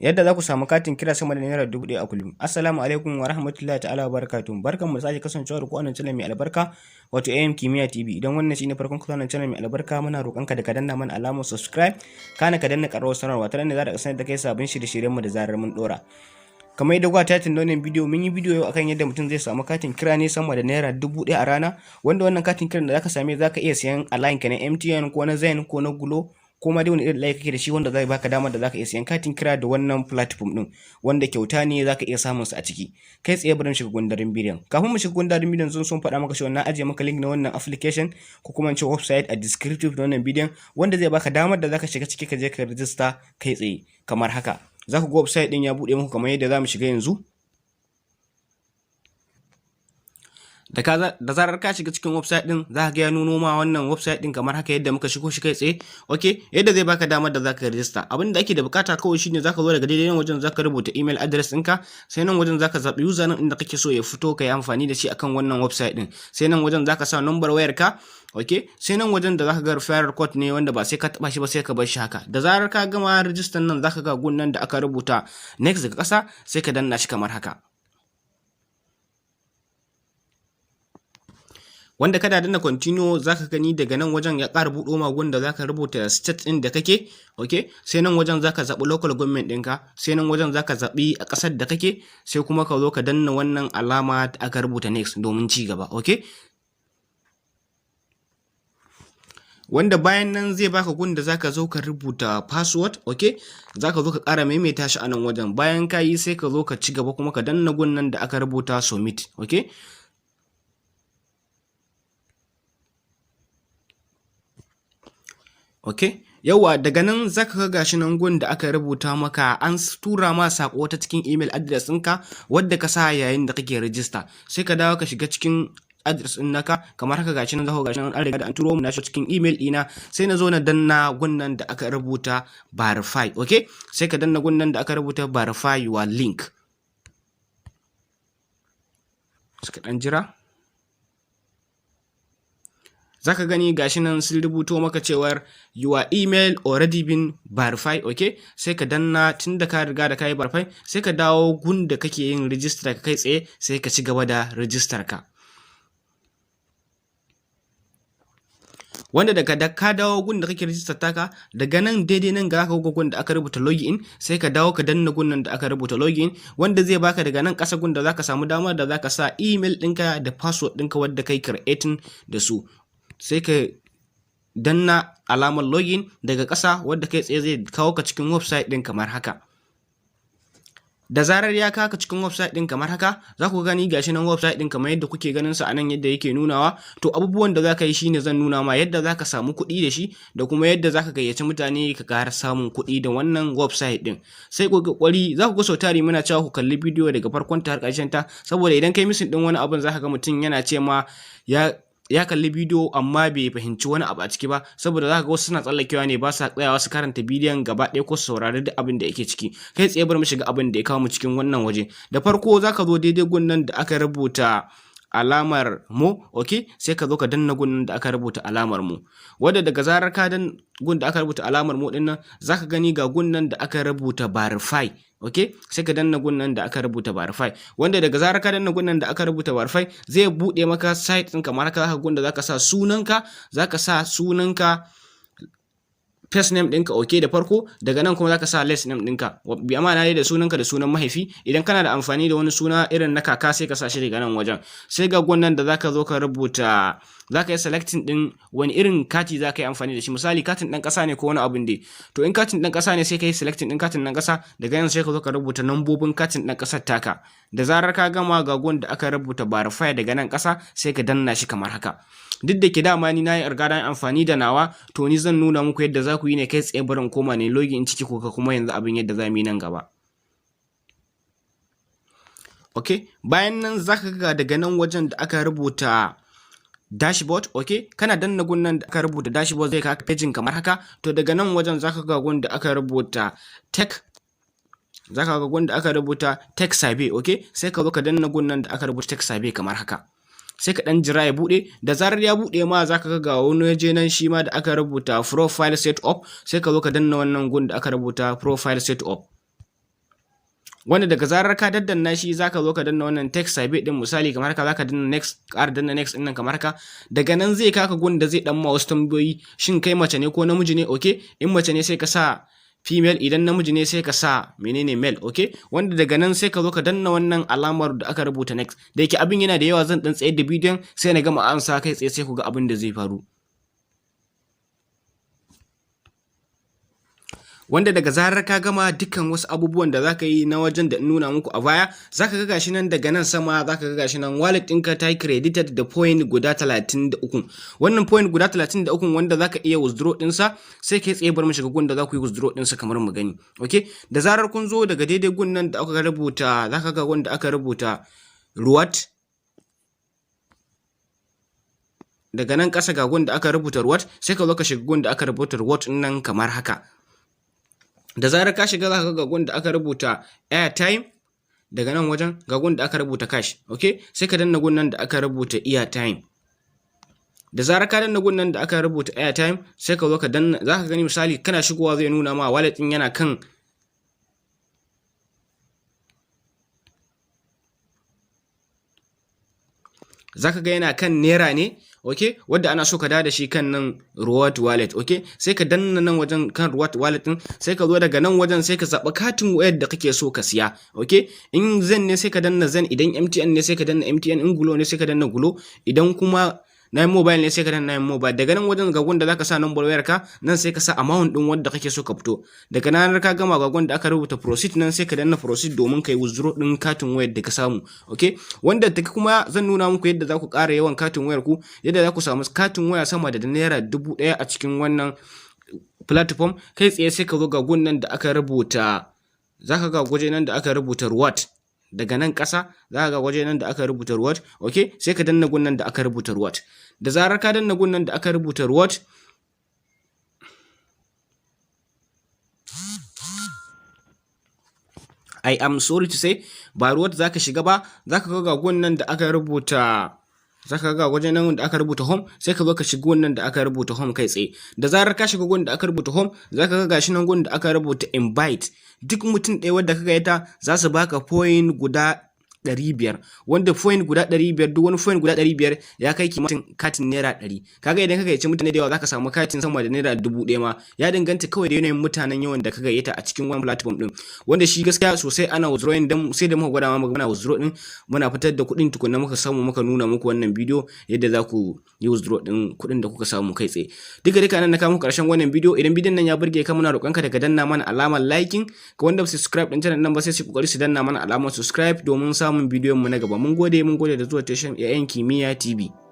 Yadda za ku samu katin kira sama da naira 1000 a kullum. Assalamu alaikum wa rahmatullahi ta'ala wa barakatuh. Barkan mu sake kasancewa da ku a channel mai albarka wato AM Kimiyya TV. Idan wannan shine farkon ku wannan channel mai albarka, muna roƙon ka da ka danna mana alamar subscribe, kana ka danna ƙararrawar sanarwa ta nan ne za ka sanar da kai sabon shirye-shiryen mu da zarar mun dora. Kamar yadda kuka title wannan bidiyo, mun yi bidiyo yau akan yadda mutum zai samu katin kira ne sama da naira 1000 a rana, wanda wannan katin kiran da zaka same zaka iya siyan a line ka na MTN ko na Zain ko na Glo ko ma dai wani irin layi kake da shi wanda zai baka damar da zaka iya siyan katin kira da wannan platform din, wanda kyauta ne zaka iya samun su a ciki. Kai tsaye bari mu shiga gundarin bidiyon. Kafin mu shiga gundarin bidiyon sun faɗa maka cewa na ajiye maka link na wannan application ko kuma in ce website a descriptive na wannan bidiyon, wanda zai baka damar da zaka shiga ciki ka je ka register kai tsaye kamar haka. Zaka ga website din ya bude muku kamar yadda zamu shiga yanzu. Da zarar ka shiga cikin website din, za ka ga ya nuno ma wannan website din kamar haka yadda muka shigo shi kai tsaye. Okay, yadda zai baka damar da zaka register. Abin da ake da bukata kawai shine zaka zo daga daidai nan wajen zaka rubuta email address ɗinka, sai nan wajen zaka zabi username din da kake so ya fito kai amfani da shi akan wannan website din. Sai nan wajen zaka sa number wayar ka. Okay, sai nan wajen da zaka ga referral code ne wanda ba sai ka taba shi ba, sai ka bar shi haka. Da zarar ka gama register nan, zaka ga gun nan da aka rubuta next daga ƙasa, sai ka danna shi kamar haka. Wanda kada danna continue, zaka gani daga nan wajen ya ƙara buɗo ma gun da zaka rubuta state ɗin da kake. Okay, sai nan wajen zaka zaɓi local government ɗinka, sai nan wajen zaka zaɓi a ƙasar da kake, sai kuma ka zo ka danna wannan alama da aka rubuta next domin ci gaba. Okay, wanda bayan nan zai baka gun da zaka zo ka rubuta password. Okay, zaka zo ka ƙara maimaita shi a nan wajen. Bayan ka yi sai ka zo ka ci gaba kuma ka danna gun nan da aka rubuta submit. Okay, okay, yawa daga nan zaka ga gashi nan gun da aka rubuta maka an tura ma sako ta cikin email address ɗinka wadda ka sa yayin da kake register. Sai ka dawo ka shiga cikin address ɗin naka kamar haka. Gashi nan zaka gashi nan an riga da an turo mu na shi cikin email ɗina. Sai na zo na danna gun nan da aka rubuta verify. Okay, sai ka danna gun nan da aka rubuta verify your link. Suka dan jira. Zaka gani gashi nan sun rubuto maka cewar your email already been verified. Okay, sai ka danna, tunda ka riga da kai verify, sai ka dawo gun da kake yin register ka kai tsaye, sai ka ci gaba da register ka. Wanda daga ka dawo gun da kake register taka, daga nan daidai nan ga ka ga gun da aka rubuta login, sai ka dawo ka danna gun nan da aka rubuta login, wanda zai baka daga nan ƙasa gun da zaka samu damar da zaka sa email ɗinka da password ɗinka wadda kai creating da su. Sai ka danna alamar login daga ƙasa wadda kai tsaye zai kawo ka cikin website ɗin kamar haka. Da zarar ya kawo ka cikin website ɗin kamar haka, za ku gani gashi nan website ɗin kamar yadda kuke ganin sa anan yadda yake nunawa. To abubuwan da zaka yi shine zan nuna ma yadda zaka samu kuɗi da shi, da kuma yadda zaka gayyaci mutane ka ƙara samun kuɗi da wannan website ɗin. Sai ku kokari, za ku ga sau tari muna cewa ku kalli bidiyo daga farkon ta har ƙarshen ta, saboda idan kai missing ɗin wani abun zaka ga mutum yana ce ma ya kalli bidiyo amma bai fahimci wani abu a ciki ba, saboda zaka ga wasu suna tsallakewa ne, ba sa tsayawa su karanta bidiyon gaba ɗaya ko su saurari duk abin da yake ciki. Kai tsaye bari mu shiga abin da ya kawo mu cikin wannan waje. Da farko zaka zo daidai gun nan da aka rubuta alamar mo. Okay, sai ka zo ka danna gun nan da aka rubuta alamar mo, wanda daga zarar ka dan gun da aka rubuta alamar mo din nan, zaka gani ga gun nan da aka rubuta verify. Okay, sai ka danna gun nan da aka rubuta verify, wanda daga zarar ka danna gun nan da aka rubuta verify, zai bude maka site din kamar haka. Gun da zaka sa sunanka, first name ɗinka. Okay, da farko, daga nan kuma zaka sa last name ɗinka, bi amana dai da sunanka da sunan mahaifi. Idan kana da amfani da wani suna irin na kaka, sai ka sa shi daga nan wajen. Sai ga gun nan da zaka zo ka rubuta, zaka yi selecting din wani irin kati zaka yi amfani da shi. Misali katin ɗan ƙasa ne ko wani abin dai. To in katin ɗan ƙasa ne, sai ka yi selecting din katin ɗan ƙasa. Daga nan sai ka zo ka rubuta nambobin katin ɗan ƙasar taka. Da zarar ka gama, ga gun da aka rubuta verify daga nan ƙasa, sai ka danna shi kamar haka. Duk da ke dama ni na yi argadan amfani da nawa, to ni zan nuna muku yadda za ku yi ne kai tsaye. Barin koma ne login ciki ko kuma yanzu abin yadda za mu yi nan gaba. Okay, bayan nan zaka ga daga nan wajen da aka rubuta dashboard. Okay, kana danna gun nan da aka rubuta dashboard, zai kawo pejin kamar haka. To daga nan wajen zaka ga gun da aka rubuta tech, zaka ga gun da aka rubuta tech survey. Okay, sai ka zo ka danna gun nan da aka rubuta tech survey kamar haka. Sai ka dan jira ya bude. Da zarar ya bude ma, zaka ga wani waje nan shi ma da aka rubuta profile setup. Sai ka zo ka danna wannan gun da aka rubuta profile setup. wanda daga zarar ka daddanna shi zaka zo ka danna wannan text sabe din misali kamar haka zaka danna next, ƙara danna next din nan kamar haka. Daga nan zai kaka gun da zai dan ma wasu tambayoyi, shin kai mace ne ko namiji ne? Okay, in mace ne sai ka sa female, idan namiji ne sai ka sa menene male. Okay, wanda daga nan sai ka zo ka danna wannan alamar da aka rubuta next. Da yake abin yana da yawa zan dan tsayar da bidiyon sai na gama ansa kai tsaye sai ku ga abin da zai faru. Wanda daga zarar ka gama dukkan wasu abubuwan da zaka yi na wajen da nuna muku a baya, zaka ga gashi nan daga nan sama zaka ga gashi nan wallet ɗinka ta yi credited da point guda 33. Wannan point guda 33 wanda zaka iya withdraw ɗinsa, sai kai tsaye bar mu shiga gun da za ku yi withdraw ɗinsa kamar mu gani. Okay, da zarar kun zo daga daidai gun nan da aka rubuta, zaka ga wanda aka rubuta reward, daga nan ƙasa ga gun da aka rubuta reward, sai ka zo ka shiga gun da aka rubuta reward ɗin nan kamar haka. Da zarar ka shiga zaka ga gun da aka rubuta airtime, daga nan wajen ga gun da aka rubuta cash. Okay, sai ka danna gun nan da aka rubuta airtime. Da zarar ka danna gun nan da aka rubuta airtime, sai ka zo ka danna, zaka gani misali kana shigowa zai nuna ma wallet din yana kan zaka ga yana kan naira ne. Okay, wadda ana so ka da shi kan nan reward wallet. Okay, sai ka danna nan wajen kan reward wallet din, sai ka zo daga nan wajen sai ka zaɓa katin wayar da kake so ka siya. Okay, in Zen ne sai ka danna Zen, idan MTN ne sai ka danna MTN, in Glo ne sai ka danna Glo, idan kuma Nine Mobile ne sai ka danna Nine Mobile. Daga nan wajen ga wanda zaka sa number wayar ka, nan sai ka sa amount din wanda kake so ka fito. Daga nan ka gama ga wanda aka rubuta proceed, nan sai ka danna proceed domin kai withdraw din katin wayar da ka samu. Okay, wanda take kuma zan nuna muku yadda za ku ƙara yawan katin wayar ku, yadda za ku samu katin waya sama da naira 1000 a cikin wannan platform. Kai tsaye sai ka zo ga gun nan da aka rubuta, zaka ga waje nan da aka rubuta reward, daga nan ƙasa za ka ga waje nan da aka rubuta reward. Okay, sai ka danna gun nan da aka rubuta reward. Da zarar ka danna gun nan da aka rubuta reward, I am sorry to say ba reward zaka shiga ba, zaka ga gun nan da aka rubuta, zaka ga waje nan da aka rubuta home, sai ka zo ka shiga wannan da aka rubuta home kai tsaye. Da zarar ka shiga gun da aka rubuta home, zaka ga gashi nan gun da aka rubuta invite. Duk mutum ɗaya wanda kaga ita za su baka point guda 500, wanda point guda 500, duk wani point guda 500 ya kai kimanin katin naira 100. Kaga idan ka gayyaci mutane da yawa zaka samu katin sama da naira 1000 ma, ya danganta kawai da yanayin mutanen yawan da ka gayyata a cikin wannan platform din. Wanda shi gaskiya sosai ana withdrawing, dan sai da muka gwada ma muna withdraw din, muna fitar da kuɗin tukunna muka samu muka nuna muku wannan bidiyo yadda za ku yi withdraw din kuɗin da kuka samu kai tsaye. Duka nan na kawo muku ƙarshen wannan bidiyo. Idan bidiyon nan ya burge ka, muna roƙonka da ka danna mana alamar liking, ka wanda ba su subscribe din channel nan ba sai su kokari su danna mana alamar subscribe domin samun bidiyon mu na gaba. Mun gode da zuwa tashar 'ya'yan kimiyya TV.